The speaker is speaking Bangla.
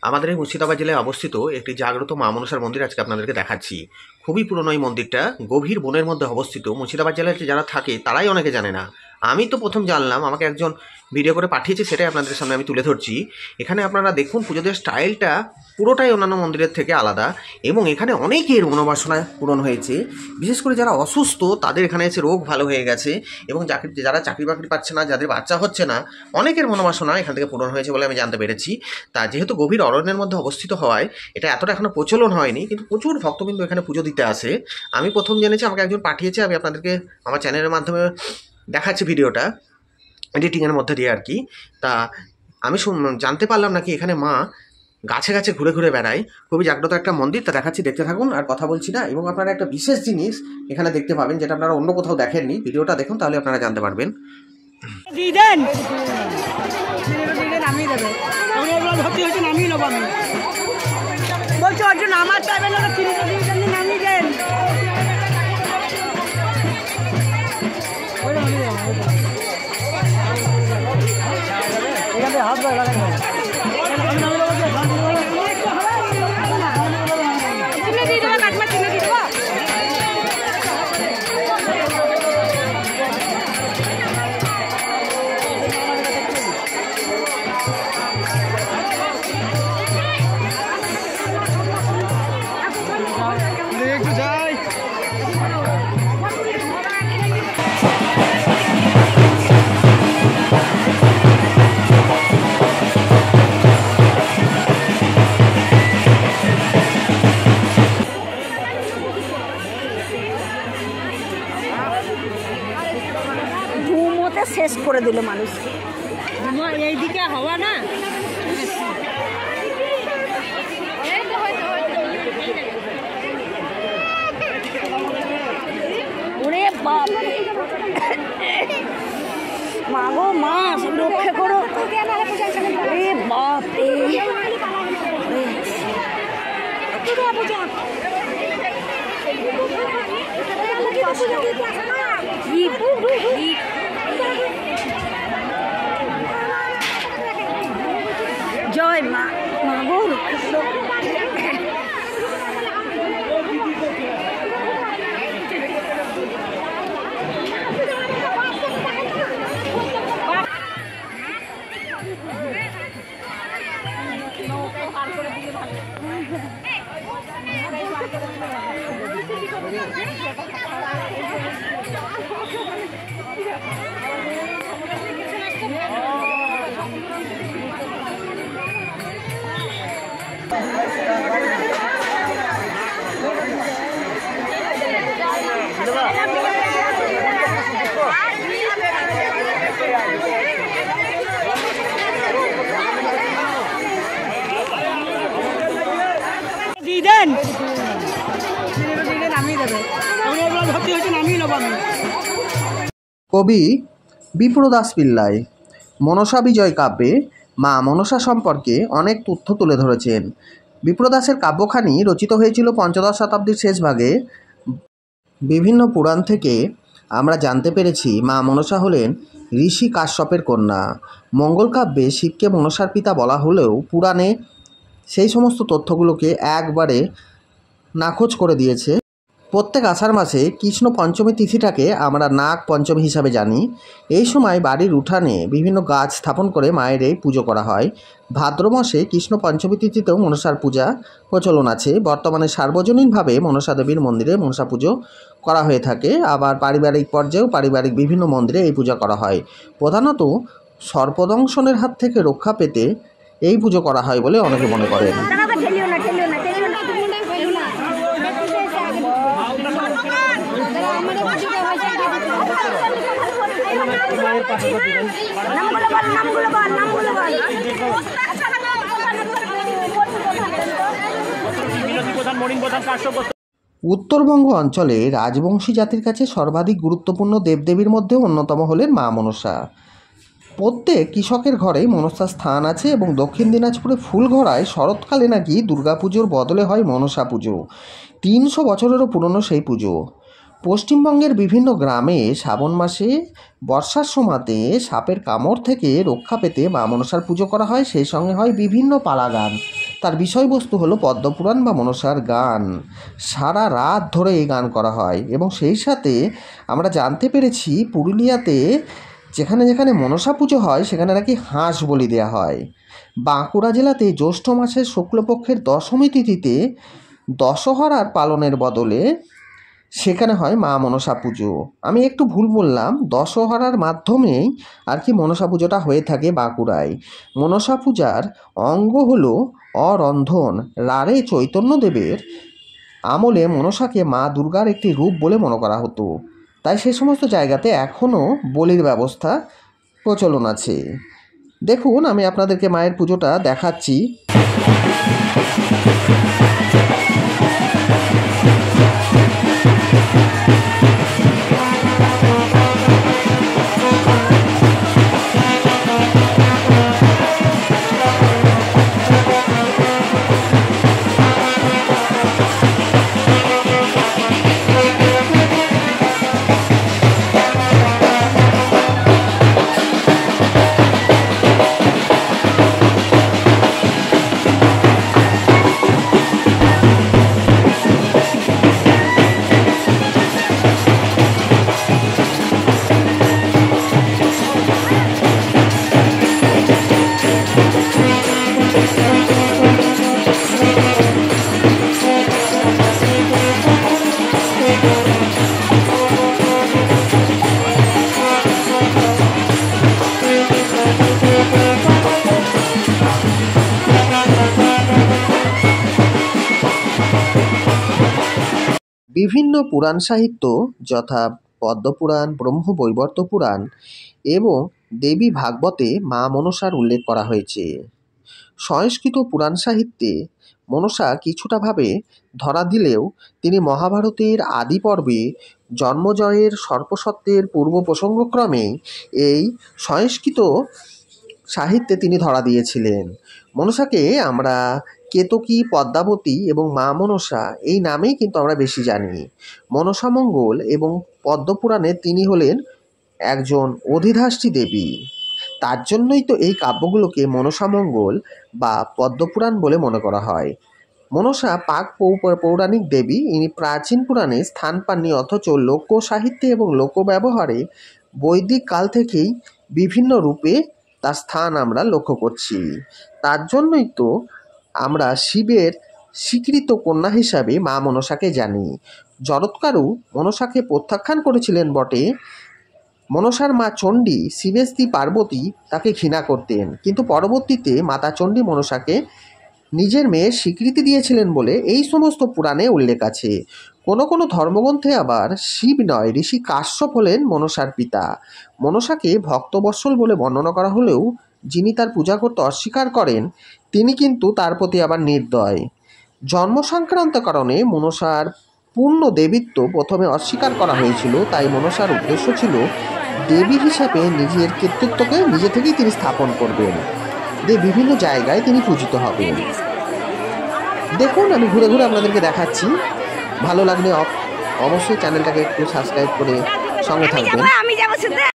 আমাদের এই মুর্শিদাবাদ জেলায় অবস্থিত একটি জাগ্রত মা মনসার মন্দির আজকে আপনাদেরকে দেখাচ্ছি। খুবই পুরনো এই মন্দিরটা, গভীর বনের মধ্যে অবস্থিত। মুর্শিদাবাদ জেলায় যারা থাকে তারাই অনেকে জানে না। আমি তো প্রথম জানলাম, আমাকে একজন ভিডিও করে পাঠিয়েছে, সেটাই আপনাদের সামনে আমি তুলে ধরছি। এখানে আপনারা দেখুন, পুজোদের স্টাইলটা পুরোটাই অন্যান্য মন্দিরের থেকে আলাদা, এবং এখানে অনেকের মনোবাসনা পূরণ হয়েছে। বিশেষ করে যারা অসুস্থ তাদের এখানে এসে রোগ ভালো হয়ে গেছে, এবং যারা চাকরি বাকরি পাচ্ছে না, যাদের বাচ্চা হচ্ছে না, অনেকের মনোবাসনা এখান থেকে পূরণ হয়েছে বলে আমি জানতে পেরেছি। তা যেহেতু গভীর অরণ্যের মধ্যে অবস্থিত হওয়ায় এটা এতটা এখনো প্রচলন হয়নি, কিন্তু প্রচুর ভক্তবৃন্দ এখানে পুজো দিতে আসে। আমি প্রথম জেনেছি, আমাকে একজন পাঠিয়েছে, আমি আপনাদেরকে আমার চ্যানেলের মাধ্যমে দেখাচ্ছি ভিডিওটা, এডিটিংয়ের মধ্যে দিয়ে আর কি। তা আমি জানতে পারলাম নাকি এখানে মা গাছে গাছে ঘুরে ঘুরে বেড়ায়। খুবই জাগ্রত একটা মন্দির, তা দেখাচ্ছি, দেখতে থাকুন। আর কথা বলছি না। এবং আপনারা একটা বিশেষ জিনিস এখানে দেখতে পাবেন, যেটা আপনারা অন্য কোথাও দেখেননি। ভিডিওটা দেখুন, তাহলে আপনারা জানতে পারবেন। বলছি অর্জুন আমার চাইবেন না, নামিয়ে দেন। হাত একটু যাই। ধুমোতে শেষ করে দিল মানুষকে। এইদিকে হওয়া না, ওরে বাপ, মা গো মা, রক্ষা করো। রে বাপ রে, জয় মা, মা গো রক্ষা করো। কবি বিপ্রদাস পিল্লাই মনসা বিজয় কাব্যে মা মনসা সম্পর্কে অনেক তথ্য তুলে ধরেছেন। বিপ্রদাসের কাব্যখানি রচিত হয়েছিল পঞ্চদশ শতাব্দীর শেষ ভাগে। বিভিন্ন পুরাণ থেকে আমরা জানতে পেরেছি মা মনসা হলেন ঋষি কাশ্যপের কন্যা। মঙ্গল কাব্যে শিবকে মনসার পিতা বলা হলেও পুরাণে সেই সমস্ত তথ্যগুলোকে একবারে নাকচ করে দিয়েছে। প্রত্যেক আষাঢ় মাসে কৃষ্ণ পঞ্চমী তিথিটাকে আমরা নাগ পঞ্চমী হিসাবে জানি। এই সময় বাড়ির উঠানে বিভিন্ন গাছ স্থাপন করে মায়ের এই পুজো করা হয়। ভাদ্র মাসে কৃষ্ণ পঞ্চমী তিথিতেও মনসার পূজা প্রচলন আছে। বর্তমানে সার্বজনীনভাবে মনসা দেবীর মন্দিরে মনসা পুজো করা হয়ে থাকে। আবার পারিবারিক পর্যায়েও পারিবারিক বিভিন্ন মন্দিরে এই পূজা করা হয়। প্রধানত সর্পদংশনের হাত থেকে রক্ষা পেতে এই পুজো করা হয় বলে অনেকে মনে করেন। উত্তরবঙ্গ অঞ্চলে রাজবংশী জাতির কাছে সর্বাধিক গুরুত্বপূর্ণ দেবদেবীর মধ্যে অন্যতম হলেন মা মনসা। প্রত্যেক কৃষকের ঘরেই মনসার স্থান আছে, এবং দক্ষিণ দিনাজপুরে ফুলঘরায় শরৎকালে নাকি দুর্গাপুজোর বদলে হয় মনসা পুজো। 300 বছরেরও পুরনো সেই পুজো। পশ্চিমবঙ্গের বিভিন্ন গ্রামে শ্রাবণ মাসে বর্ষার সময়তে সাপের কামড় থেকে রক্ষা পেতে মা মনসার পুজো করা হয়। সেই সঙ্গে হয় বিভিন্ন পালা গান। তার বিষয়বস্তু হলো পদ্মপুরাণ বা মনসার গান। সারা রাত ধরে এই গান করা হয় এবং সেই সাথে আমরা জানতে পেরেছি পুরুলিয়াতে যেখানে যেখানে মনসা পুজো হয় সেখানে নাকি হাঁস বলি দেওয়া হয়। বাঁকুড়া জেলাতে জ্যৈষ্ঠ মাসের শুক্লপক্ষের দশমী তিথিতে দশহরার পালনের বদলে সেখানে হয় মা মনসা পুজো। আমি একটু ভুল বললাম, দশহরার মাধ্যমেই আর কি মনসা পুজোটা হয়ে থাকে বাঁকুড়ায়। মনসা পূজার অঙ্গ হলো অরন্ধন। রারে চৈতন্যদেবের আমলে মনসাকে মা দুর্গার একটি রূপ বলে মনে করা হতো, তাই সে সমস্ত জায়গাতে এখনও বলির ব্যবস্থা প্রচলন আছে। দেখুন, আমি আপনাদেরকে মায়ের পুজোটা দেখাচ্ছি। বিভিন্ন পুরাণ সাহিত্য যথা পদ্মপুরাণ, ব্রহ্মবৈবর্ত পুরাণ এবং দেবী ভাগবতে মা মনসার উল্লেখ করা হয়েছে। সংস্কৃত পুরাণ সাহিত্যে মনসা কিছুটাভাবে ধরা দিলেও তিনি মহাভারতের আদি পর্বে জন্মজয়ের সর্পসত্ত্বের পূর্ব প্রসঙ্গক্রমে এই সংস্কৃত সাহিত্যে তিনি ধরা দিয়েছিলেন। মনসাকে আমরা কেতকী, পদ্মাবতী এবং মা মনসা এই নামেই কিন্তু আমরা বেশি জানি। মনসামঙ্গল এবং পদ্মপুরাণে তিনি হলেন একজন অধিধাত্রী দেবী। তার জন্যই তো এই কাব্যগুলোকে মনসামঙ্গল বা পদ্মপুরাণ বলে মনে করা হয়। মনসা পাক পৌরাণিক দেবী। ইনি প্রাচীন পুরাণে স্থান পাননি, অথচ লোক সাহিত্যে এবং লোক ব্যবহারে বৈদিক কাল থেকেই বিভিন্ন রূপে তার স্থান আমরা লক্ষ্য করছি। তার জন্যই তো আমরা শিবের স্বীকৃত কন্যা হিসাবে মা মনসাকে জানি। জরৎকারু মনসাকে প্রত্যাখ্যান করেছিলেন বটে। মনসার মা চণ্ডী, শিবের স্ত্রী পার্বতী তাকে ঘৃণা করতেন, কিন্তু পরবর্তীতে মাতা চণ্ডী মনসাকে নিজের মেয়ের স্বীকৃতি দিয়েছিলেন বলে এই সমস্ত পুরাণে উল্লেখ আছে। কোনো কোনো ধর্মগ্রন্থে আবার শিব নয়, ঋষি কাশ্যপ হলেন মনসার পিতা। মনসাকে ভক্তবৎসল বলে বর্ণনা করা হলেও যিনি তার পূজা করতে অস্বীকার করেন তিনি কিন্তু তার প্রতি আবার নির্দয়। জন্ম সংক্রান্ত কারণে মনসার পূর্ণ দেবীত্ব প্রথমে অস্বীকার করা হয়েছিল, তাই মনসার উদ্দেশ্য ছিল দেবী হিসাবে নিজের কর্তৃত্বকে নিজে থেকেই তিনি স্থাপন করবেন, বিভিন্ন জায়গায় তিনি পূজিত হবেন। দেখুন, আমি ঘুরে ঘুরে আপনাদেরকে দেখাচ্ছি। ভালো লাগলে অবশ্যই চ্যানেলটাকে একটু সাবস্ক্রাইব করে সঙ্গে থাকবেন।